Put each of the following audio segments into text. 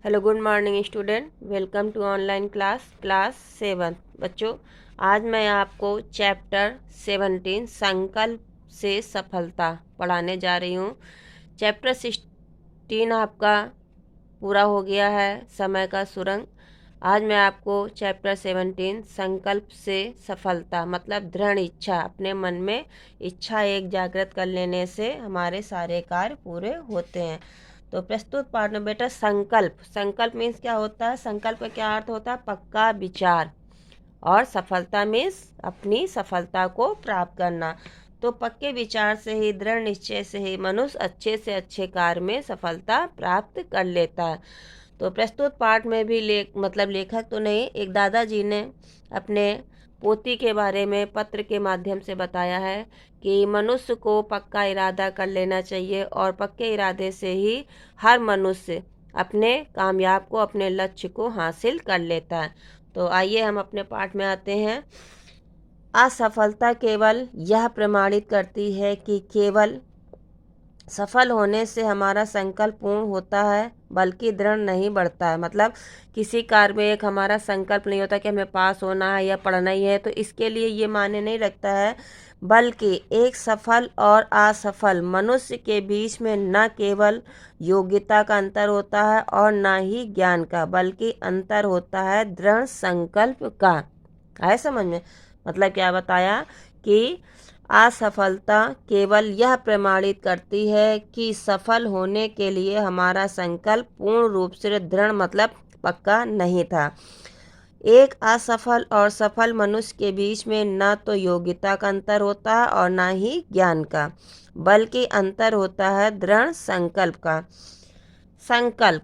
Hello good morning student, welcome to online class 7। बच्चों, आज मैं आपको चैप्टर 17 संकल्प से सफलता पढ़ाने जा रही हूँ। चैप्टर 16 आपका पूरा हो गया है, समय का सुरंग। आज मैं आपको चैप्टर 17 संकल्प से सफलता मतलब दृढ़ इच्छा, अपने मन में इच्छा एक जागृत कर लेने से हमारे सारे कार्य पूरे होते हैं। तो प्रस्तुत पाठ में बेटा संकल्प मीन्स क्या होता है? संकल्प का क्या अर्थ होता है? पक्का विचार। और सफलता मीन्स अपनी सफलता को प्राप्त करना। तो पक्के विचार से ही, दृढ़ निश्चय से ही मनुष्य अच्छे से अच्छे कार्य में सफलता प्राप्त कर लेता है। तो प्रस्तुत पाठ में भी लेखक तो नहीं, एक दादाजी ने अपने पोती के बारे में पत्र के माध्यम से बताया है कि मनुष्य को पक्का इरादा कर लेना चाहिए और पक्के इरादे से ही हर मनुष्य अपने कामयाब को, अपने लक्ष्य को हासिल कर लेता है। तो आइए हम अपने पाठ में आते हैं। असफलता केवल यह प्रमाणित करती है कि केवल सफल होने से हमारा संकल्प पूर्ण होता है, बल्कि दृढ़ नहीं बढ़ता है। मतलब किसी कार्य में एक हमारा संकल्प नहीं होता कि हमें पास होना है या पढ़ना ही है, तो इसके लिए ये मायने नहीं रखता है, बल्कि एक सफल और असफल मनुष्य के बीच में न केवल योग्यता का अंतर होता है और न ही ज्ञान का, बल्कि अंतर होता है दृढ़ संकल्प का। आए समझ में? मतलब क्या बताया कि असफलता केवल यह प्रमाणित करती है कि सफल होने के लिए हमारा संकल्प पूर्ण रूप से दृढ़ मतलब पक्का नहीं था। एक असफल और सफल मनुष्य के बीच में न तो योग्यता का अंतर होता है और न ही ज्ञान का, बल्कि अंतर होता है दृढ़ संकल्प का। संकल्प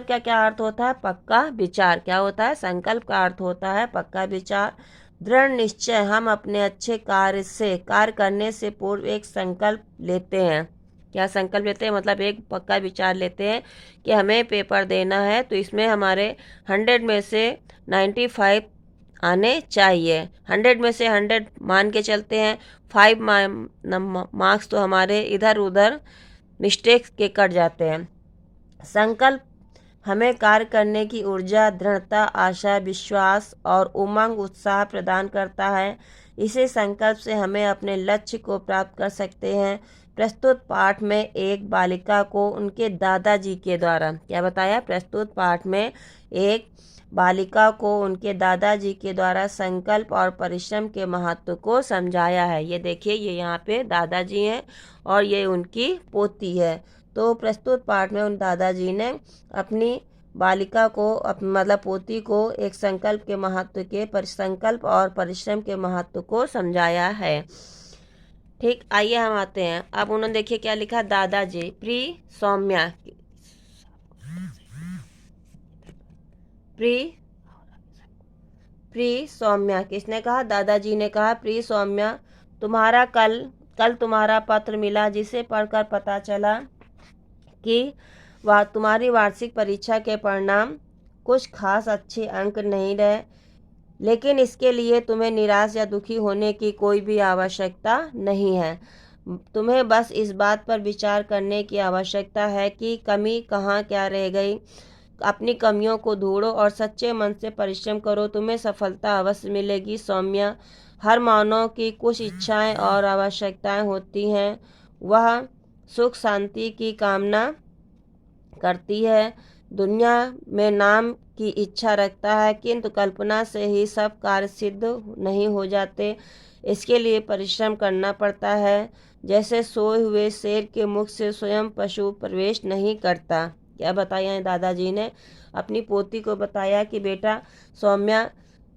का क्या अर्थ होता है? पक्का विचार। क्या होता है? संकल्प का अर्थ होता है पक्का विचार। दृढ़ निश्चय, हम अपने अच्छे कार्य करने से पूर्व एक संकल्प लेते हैं। क्या संकल्प लेते हैं? मतलब एक पक्का विचार लेते हैं कि हमें पेपर देना है, तो इसमें हमारे 100 में से 95 आने चाहिए। 100 में से 100 मान के चलते हैं, 5 मार्क्स तो हमारे इधर उधर मिस्टेक्स के कट जाते हैं। संकल्प हमें कार्य करने की ऊर्जा, दृढ़ता, आशा, विश्वास और उमंग उत्साह प्रदान करता है। इसी संकल्प से हमें अपने लक्ष्य को प्राप्त कर सकते हैं। प्रस्तुत पाठ में एक बालिका को उनके दादाजी के द्वारा, क्या बताया? प्रस्तुत पाठ में एक बालिका को उनके दादाजी के द्वारा संकल्प और परिश्रम के महत्व को समझाया है। ये देखिए, ये यहाँ पे दादाजी हैं और ये उनकी पोती है। तो प्रस्तुत पाठ में उन दादाजी ने अपनी बालिका को मतलब पोती को एक संकल्प के महत्व के संकल्प और परिश्रम के महत्व को समझाया है। ठीक, आइए हम आते हैं। अब उन्होंने देखिए क्या लिखा, दादाजी प्रिय सौम्या। किसने कहा? दादाजी ने कहा, प्रिय सौम्या, कल तुम्हारा पत्र मिला, जिसे पढ़कर पता चला कि तुम्हारी वार्षिक परीक्षा के परिणाम कुछ खास अच्छे अंक नहीं रहे। लेकिन इसके लिए तुम्हें निराश या दुखी होने की कोई भी आवश्यकता नहीं है। तुम्हें बस इस बात पर विचार करने की आवश्यकता है कि कमी कहाँ क्या रह गई। अपनी कमियों को ढूंढो और सच्चे मन से परिश्रम करो, तुम्हें सफलता अवश्य मिलेगी। सौम्या, हर मानव की कुछ इच्छाएं और आवश्यकताएं होती हैं। वह सुख शांति की कामना करती है, दुनिया में नाम की इच्छा रखता है, किंतु कल्पना से ही सब कार्य सिद्ध नहीं हो जाते। इसके लिए परिश्रम करना पड़ता है। जैसे सोए हुए शेर के मुख से स्वयं पशु प्रवेश नहीं करता। क्या बताया है? दादाजी ने अपनी पोती को बताया कि बेटा सौम्या,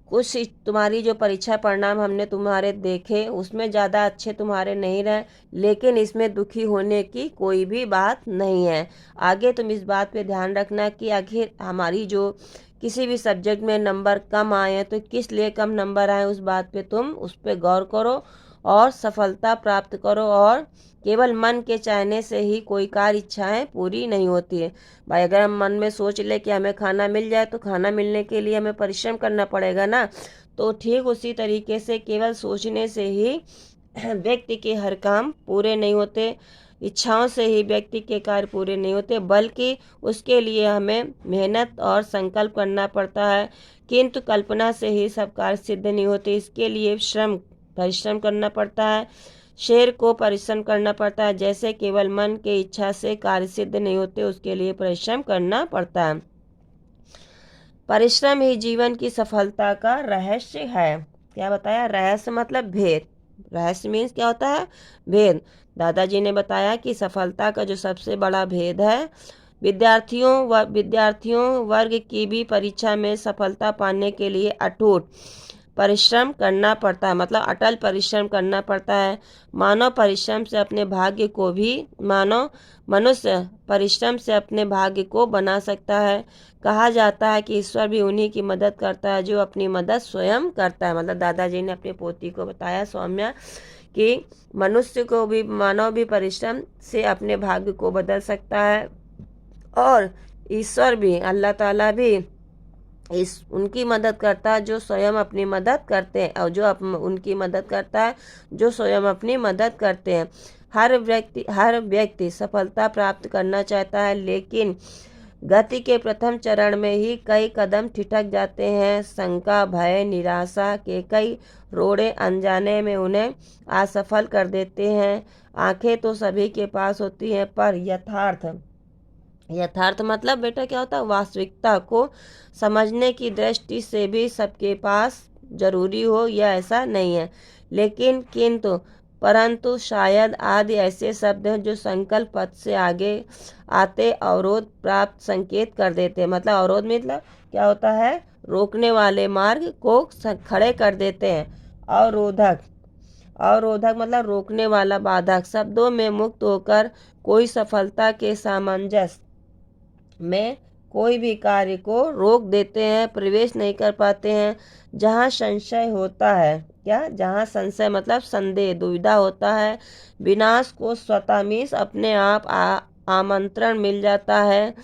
कुछ तुम्हारी जो परीक्षा परिणाम हमने तुम्हारे देखे उसमें ज़्यादा अच्छे तुम्हारे नहीं रहे, लेकिन इसमें दुखी होने की कोई भी बात नहीं है। आगे तुम इस बात पे ध्यान रखना कि आखिर हमारी जो किसी भी सब्जेक्ट में नंबर कम आए हैं तो किस लिए कम नंबर आए, उस बात पे तुम उस पर गौर करो और सफलता प्राप्त करो। और केवल मन के चाहने से ही कोई कार्य इच्छाएं पूरी नहीं होती है। भाई, अगर हम मन में सोच ले कि हमें खाना मिल जाए, तो खाना मिलने के लिए हमें परिश्रम करना पड़ेगा ना। तो ठीक उसी तरीके से केवल सोचने से ही व्यक्ति के हर काम पूरे नहीं होते। इच्छाओं से ही व्यक्ति के कार्य पूरे नहीं होते, बल्कि उसके लिए हमें मेहनत और संकल्प करना पड़ता है। किंतु कल्पना से ही सब कार्य सिद्ध नहीं होते, इसके लिए परिश्रम करना पड़ता है। शेर को परिश्रम करना पड़ता है। जैसे केवल मन के इच्छा से कार्य सिद्ध नहीं होते, उसके लिए परिश्रम करना पड़ता है। परिश्रम ही जीवन की सफलता का रहस्य है। क्या बताया? रहस्य मतलब भेद। रहस्य मीन्स क्या होता है? भेद। दादाजी ने बताया कि सफलता का जो सबसे बड़ा भेद है, विद्यार्थियों वर्ग की भी परीक्षा में सफलता पाने के लिए अटूट परिश्रम करना पड़ता है, मतलब अटल परिश्रम करना पड़ता है। मनुष्य परिश्रम से अपने भाग्य को बना सकता है। कहा जाता है कि ईश्वर भी उन्हीं की मदद करता है जो अपनी मदद स्वयं करता है। मतलब दादाजी ने अपनी पोती को बताया, सौम्या, कि मानव भी परिश्रम से अपने भाग्य को बदल सकता है, और ईश्वर भी, अल्लाह ताला भी उनकी मदद करता है जो स्वयं अपनी मदद करते हैं, और उनकी मदद करता है जो स्वयं अपनी मदद करते हैं। हर व्यक्ति सफलता प्राप्त करना चाहता है, लेकिन गति के प्रथम चरण में ही कई कदम ठिठक जाते हैं। शंका, भय, निराशा के कई रोड़े अनजाने में उन्हें असफल कर देते हैं। आंखें तो सभी के पास होती हैं, पर यथार्थ मतलब बेटा क्या होता है? वास्तविकता को समझने की दृष्टि से भी सबके पास जरूरी हो, यह ऐसा नहीं है। परंतु शायद आदि ऐसे शब्द हैं जो संकल्प पथ से आगे आते अवरोध प्राप्त संकेत कर देते हैं। मतलब अवरोध मतलब क्या होता है? रोकने वाले मार्ग को खड़े कर देते हैं। अवरोधक मतलब रोकने वाला, बाधक। शब्दों में मुक्त होकर कोई सफलता के सामंजस्य में कोई भी कार्य को रोक देते हैं, प्रवेश नहीं कर पाते हैं। जहाँ संशय होता है, जहाँ संशय मतलब संदेह, दुविधा होता है, विनाश को स्वतः मीन्स अपने आप आमंत्रण मिल जाता है।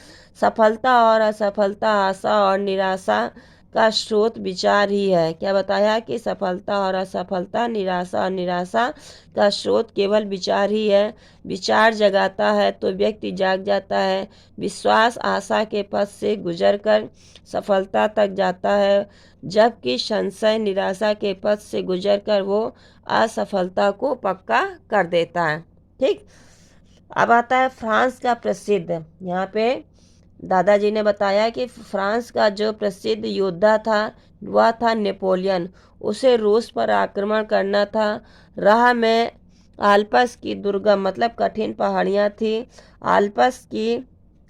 सफलता और असफलता, आशा और निराशा का स्रोत विचार ही है। क्या बताया? कि सफलता और असफलता, निराशा और निराशा का स्रोत केवल विचार ही है। विचार जगाता है तो व्यक्ति जाग जाता है। विश्वास आशा के पथ से गुजरकर सफलता तक जाता है, जबकि संशय निराशा के पथ से गुजरकर वो असफलता को पक्का कर देता है। ठीक। अब आता है फ्रांस का प्रसिद्ध। यहाँ पे दादाजी ने बताया कि फ्रांस का जो प्रसिद्ध योद्धा था वह था नेपोलियन। उसे रूस पर आक्रमण करना था। राह में आल्प्स की दुर्गम मतलब कठिन पहाड़ियाँ थी।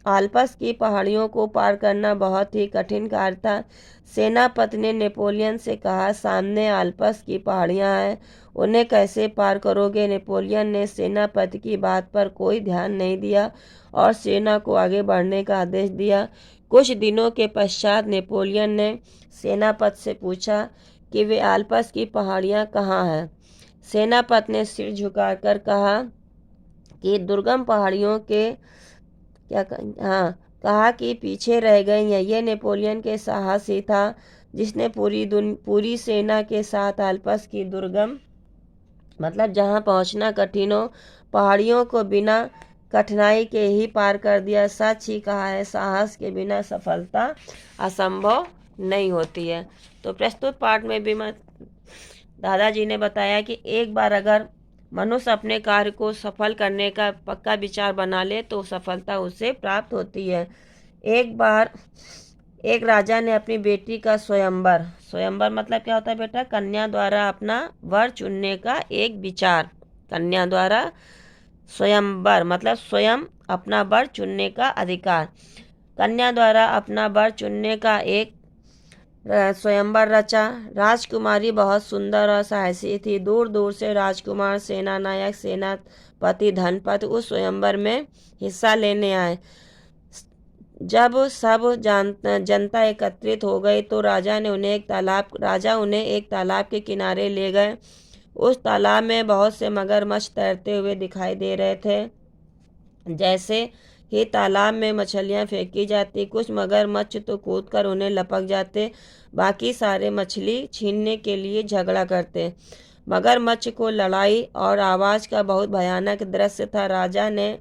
आल्प्स की पहाड़ियों को पार करना बहुत ही कठिन कार्य था। सेनापति ने नेपोलियन से कहा, सामने आल्प्स की पहाड़ियाँ हैं, उन्हें कैसे पार करोगे? नेपोलियन ने सेनापति की बात पर कोई ध्यान नहीं दिया और सेना को आगे बढ़ने का आदेश दिया। कुछ दिनों के पश्चात नेपोलियन ने सेनापति से पूछा कि वे आल्प्स की पहाड़ियाँ कहाँ हैं। सेनापति ने सिर झुकाकर कहा कि दुर्गम पहाड़ियों के कहा कि पीछे रह गई हैं। ये नेपोलियन के साहस ही था जिसने पूरी सेना के साथ आल्प्स की दुर्गम मतलब जहाँ पहुँचना कठिन हो, पहाड़ियों को बिना कठिनाई के ही पार कर दिया। सच ही कहा है, साहस के बिना सफलता असंभव नहीं होती है। तो प्रस्तुत पाठ में भी दादाजी ने बताया कि एक बार अगर मनुष्य अपने कार्य को सफल करने का पक्का विचार बना ले तो सफलता उसे प्राप्त होती है। एक बार एक राजा ने अपनी बेटी का स्वयंवर मतलब क्या होता है बेटा? कन्या द्वारा अपना वर चुनने का एक विचार। कन्या द्वारा स्वयंवर मतलब स्वयं अपना वर चुनने का अधिकार। कन्या द्वारा अपना वर चुनने का एक स्वयंवर रचा। राजकुमारी बहुत सुंदर और साहसी थी। दूर दूर से राजकुमार, सेना नायक, सेनापति, धनपति उस स्वयंवर में हिस्सा लेने आए। जब सब जनता एकत्रित हो गई तो राजा उन्हें एक तालाब के किनारे ले गए। उस तालाब में बहुत से मगरमच्छ तैरते हुए दिखाई दे रहे थे। जैसे ही तालाब में मछलियां फेंकी जाती, कुछ मगरमच्छ तो कूदकर उन्हें लपक जाते, बाकी सारे मछली छीनने के लिए झगड़ा करते। मगरमच्छ को लड़ाई और आवाज़ का बहुत भयानक दृश्य था। राजा ने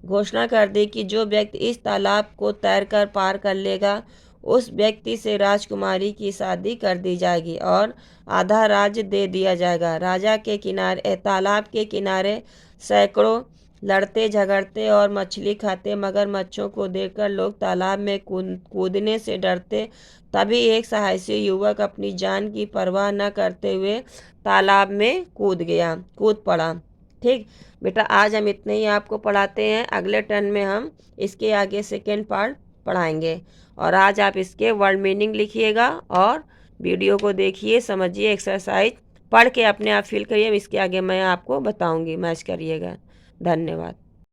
घोषणा कर दी कि जो व्यक्ति इस तालाब को तैरकर पार कर लेगा उस व्यक्ति से राजकुमारी की शादी कर दी जाएगी और आधा राज्य दे दिया जाएगा। राजा के किनारे तालाब के किनारे सैकड़ों लड़ते झगड़ते और मछली खाते मगरमच्छों को देखकर लोग तालाब में कूदने से डरते। तभी एक साहसी युवक अपनी जान की परवाह न करते हुए तालाब में कूद पड़ा। ठीक बेटा, आज हम इतने ही आपको पढ़ाते हैं। अगले टर्न में हम इसके आगे सेकेंड पार्ट पढ़ाएंगे। और आज आप इसके वर्ड मीनिंग लिखिएगा और वीडियो को देखिए, समझिए, एक्सरसाइज पढ़ के अपने आप फिल करिए। इसके आगे मैं आपको बताऊंगी, मैच करिएगा। धन्यवाद।